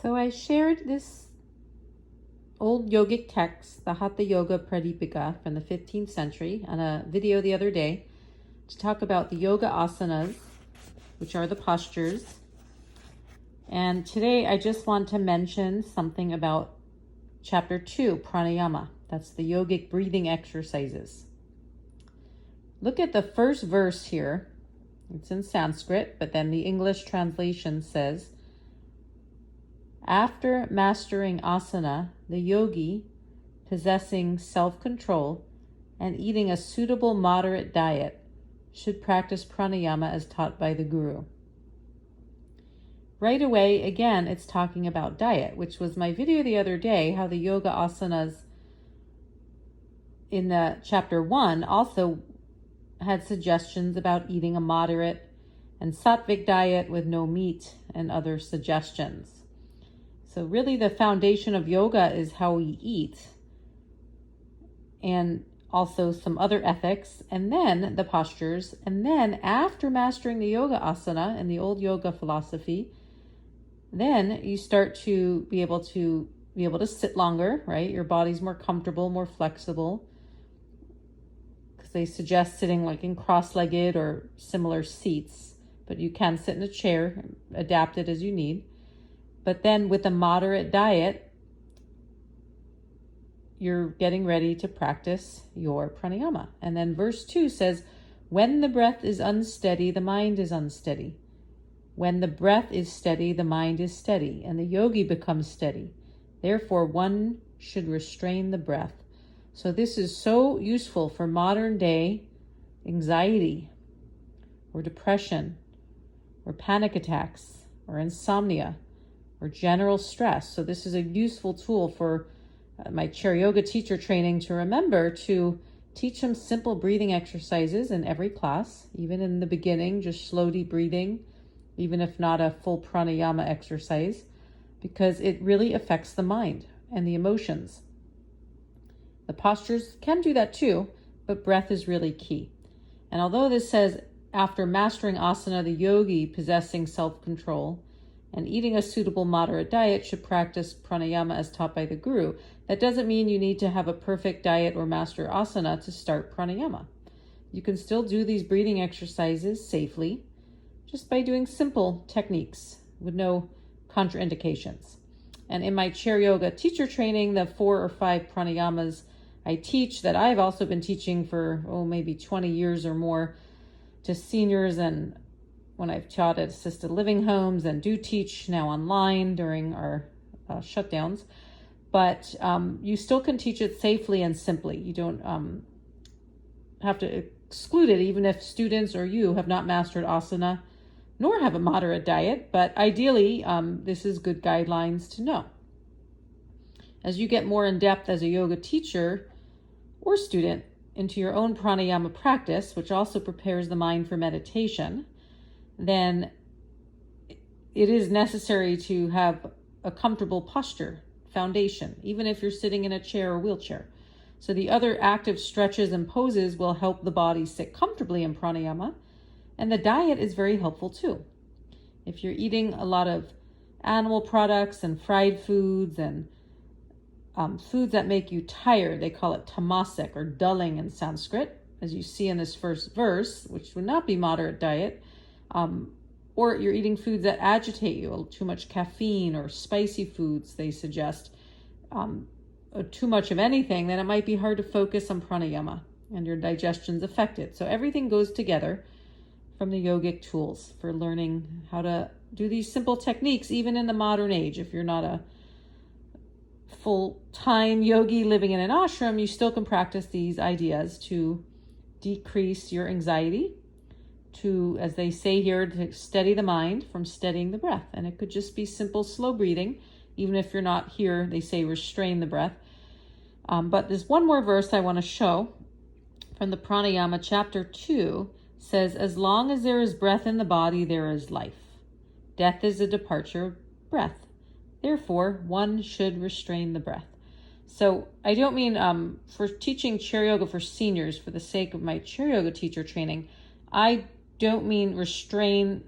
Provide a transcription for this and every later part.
So I shared this old yogic text, the Hatha Yoga Pradipika from the 15th century, on a video the other day to talk about the yoga asanas, which are the postures. And today I just want to mention something about chapter 2, Pranayama. That's the yogic breathing exercises. Look at the first verse here. It's in Sanskrit, but then the English translation says, after mastering asana, the yogi, possessing self-control and eating a suitable moderate diet, should practice pranayama as taught by the guru. Right away, again, it's talking about diet, which was my video the other day, how the yoga asanas in the chapter 1 also had suggestions about eating a moderate and sattvic diet with no meat and other suggestions. So really the foundation of yoga is how we eat, and also some other ethics, and then the postures. And then after mastering the yoga asana and the old yoga philosophy, then you start to be able to sit longer, right? Your body's more comfortable, more flexible, because they suggest sitting like in cross-legged or similar seats, but you can sit in a chair, adapt it as you need. But then with a moderate diet, you're getting ready to practice your pranayama. And then verse 2 says, when the breath is unsteady, the mind is unsteady. When the breath is steady, the mind is steady, and the yogi becomes steady. Therefore, one should restrain the breath. So this is so useful for modern day anxiety or depression or panic attacks or insomnia or general stress. So this is a useful tool for my chair yoga teacher training to remember to teach them simple breathing exercises in every class, even in the beginning, just slow deep breathing, even if not a full pranayama exercise, because it really affects the mind and the emotions. The postures can do that too, but breath is really key. And although this says after mastering asana, the yogi possessing self-control and eating a suitable moderate diet should practice pranayama as taught by the guru, that doesn't mean you need to have a perfect diet or master asana to start pranayama. You can still do these breathing exercises safely just by doing simple techniques with no contraindications. And in my chair yoga teacher training, the 4 or 5 pranayamas I teach that I've also been teaching for, maybe 20 years or more to seniors, and when I've taught at assisted living homes and do teach now online during our shutdowns. But you still can teach it safely and simply. You don't have to exclude it, even if students or you have not mastered asana nor have a moderate diet. But ideally, this is good guidelines to know. As you get more in depth as a yoga teacher or student into your own pranayama practice, which also prepares the mind for meditation, then it is necessary to have a comfortable posture, foundation, even if you're sitting in a chair or wheelchair. So the other active stretches and poses will help the body sit comfortably in pranayama, and the diet is very helpful too. If you're eating a lot of animal products and fried foods and foods that make you tired, they call it tamasic or dulling in Sanskrit, as you see in this first verse, which would not be moderate diet, or you're eating foods that agitate you, too much caffeine or spicy foods, they suggest, too much of anything, then it might be hard to focus on pranayama and your digestion's affected. So everything goes together from the yogic tools for learning how to do these simple techniques, even in the modern age. If you're not a full-time yogi living in an ashram, you still can practice these ideas to decrease your anxiety, to, as they say here, to steady the mind from steadying the breath. And it could just be simple, slow breathing. Even if you're not here, they say restrain the breath. But there's one more verse I want to show from the Pranayama, chapter 2, says, as long as there is breath in the body, there is life. Death is a departure of breath. Therefore, one should restrain the breath. So I don't mean for teaching chair yoga for seniors for the sake of my chair yoga teacher training. I don't mean restrain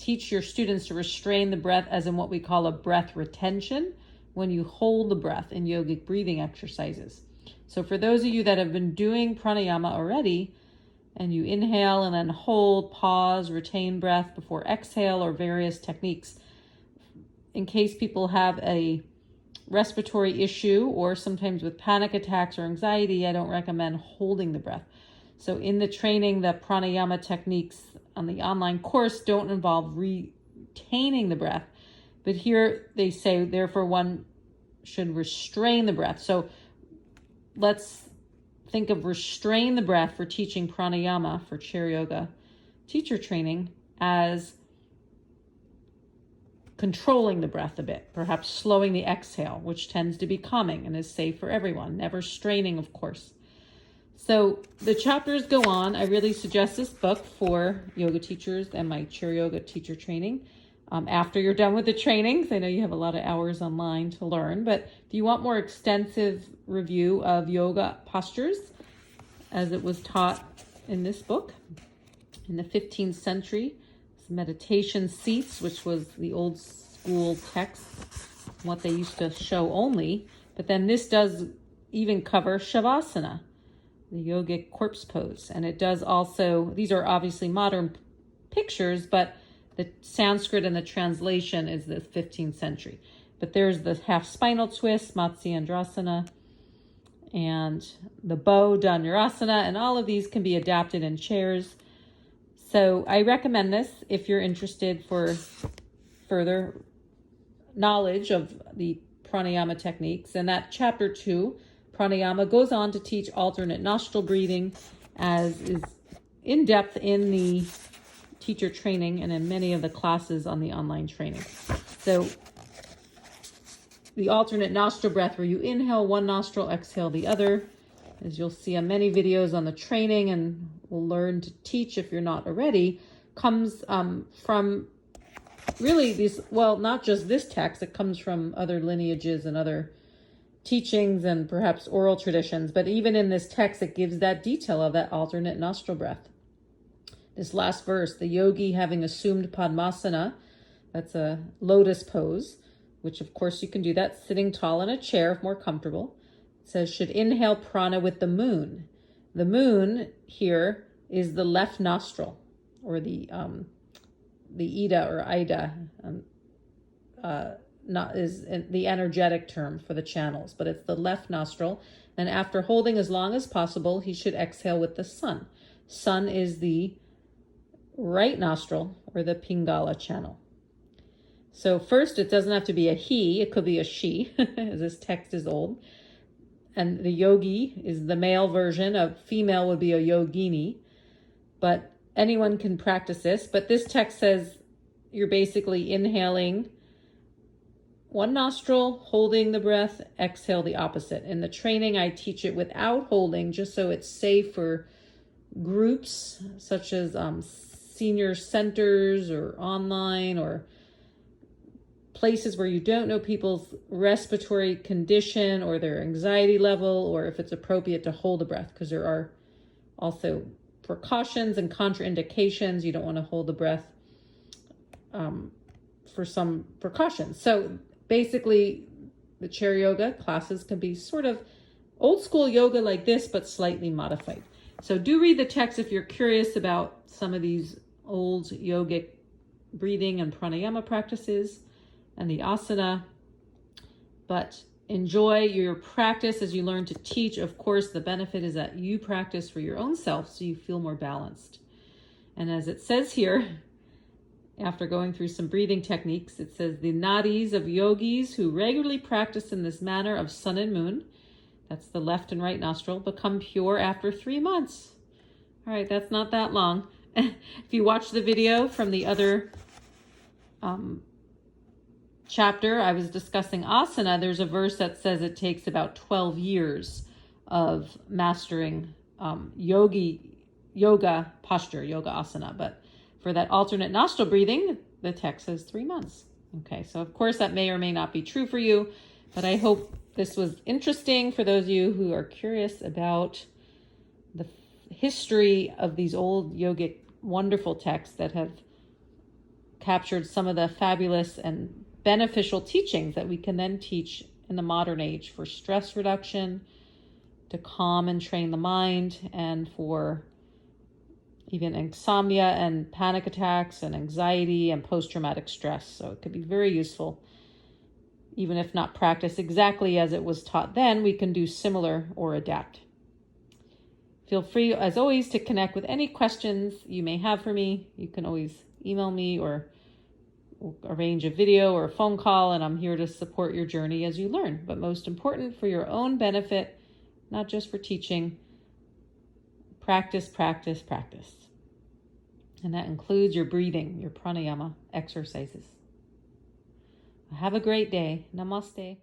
teach your students to restrain the breath, as in what we call a breath retention, when you hold the breath in yogic breathing exercises. So for those of you that have been doing pranayama already, and you inhale and then hold, pause, retain breath before exhale, or various techniques, in case people have a respiratory issue, or sometimes with panic attacks or anxiety, I don't recommend holding the breath. So in the training, the pranayama techniques on the online course don't involve retaining the breath, but here they say, therefore, one should restrain the breath. So let's think of restrain the breath for teaching pranayama for chair yoga teacher training as controlling the breath a bit, perhaps slowing the exhale, which tends to be calming and is safe for everyone, never straining, of course. So the chapters go on. I really suggest this book for yoga teachers and my chair yoga teacher training. After you're done with the training, because I know you have a lot of hours online to learn, but if you want more extensive review of yoga postures, as it was taught in this book, in the 15th century, meditation seats, which was the old school text, what they used to show only, but then this does even cover Shavasana, the yogic corpse pose, and it does also, these are obviously modern pictures, but the Sanskrit and the translation is the 15th century. But there's the half spinal twist, Matsyendrasana, and the bow Dhanurasana, and all of these can be adapted in chairs. So I recommend this if you're interested for further knowledge of the pranayama techniques. And that chapter 2, pranayama, goes on to teach alternate nostril breathing, as is in depth in the teacher training and in many of the classes on the online training. So the alternate nostril breath, where you inhale one nostril, exhale the other, as you'll see on many videos on the training and will learn to teach if you're not already, comes from really these, well, not just this text, it comes from other lineages and other teachings and perhaps oral traditions, but even in this text, it gives that detail of that alternate nostril breath. This last verse, the yogi having assumed Padmasana, that's a lotus pose, which of course you can do that sitting tall in a chair if more comfortable. It says, should inhale prana with the moon. The moon here is the left nostril, or the Ida or Ida, not is the energetic term for the channels, but it's the left nostril. And after holding as long as possible, he should exhale with the sun. Sun is the right nostril, or the Pingala channel. So first, it doesn't have to be a he, it could be a she, as this text is old. And the yogi is the male version of female would be a yogini, but anyone can practice this. But this text says you're basically inhaling one nostril, holding the breath, exhale the opposite. In the training, I teach it without holding, just so it's safe for groups such as senior centers or online, or places where you don't know people's respiratory condition or their anxiety level, or if it's appropriate to hold the breath, because there are also precautions and contraindications. You don't want to hold the breath for some precautions. So basically, the chair yoga classes can be sort of old school yoga like this, but slightly modified. So do read the text if you're curious about some of these old yogic breathing and pranayama practices and the asana, but enjoy your practice as you learn to teach. Of course, the benefit is that you practice for your own self, so you feel more balanced. And as it says here, after going through some breathing techniques, it says the nadis of yogis who regularly practice in this manner of sun and moon, that's the left and right nostril, become pure after 3 months. All right, that's not that long. If you watch the video from the other chapter, I was discussing asana. There's a verse that says it takes about 12 years of mastering yoga posture, yoga asana. But for that alternate nostril breathing, the text says 3 months. Okay, so of course that may or may not be true for you, but I hope this was interesting for those of you who are curious about the history of these old yogic wonderful texts that have captured some of the fabulous and beneficial teachings that we can then teach in the modern age for stress reduction, to calm and train the mind, and for even insomnia and panic attacks and anxiety and post-traumatic stress. So it could be very useful. Even if not practiced exactly as it was taught then, we can do similar or adapt. Feel free, as always, to connect with any questions you may have for me. You can always email me or arrange a video or a phone call, and I'm here to support your journey as you learn. But most important, for your own benefit, not just for teaching, practice, practice, practice. And that includes your breathing, your pranayama exercises. Have a great day. Namaste.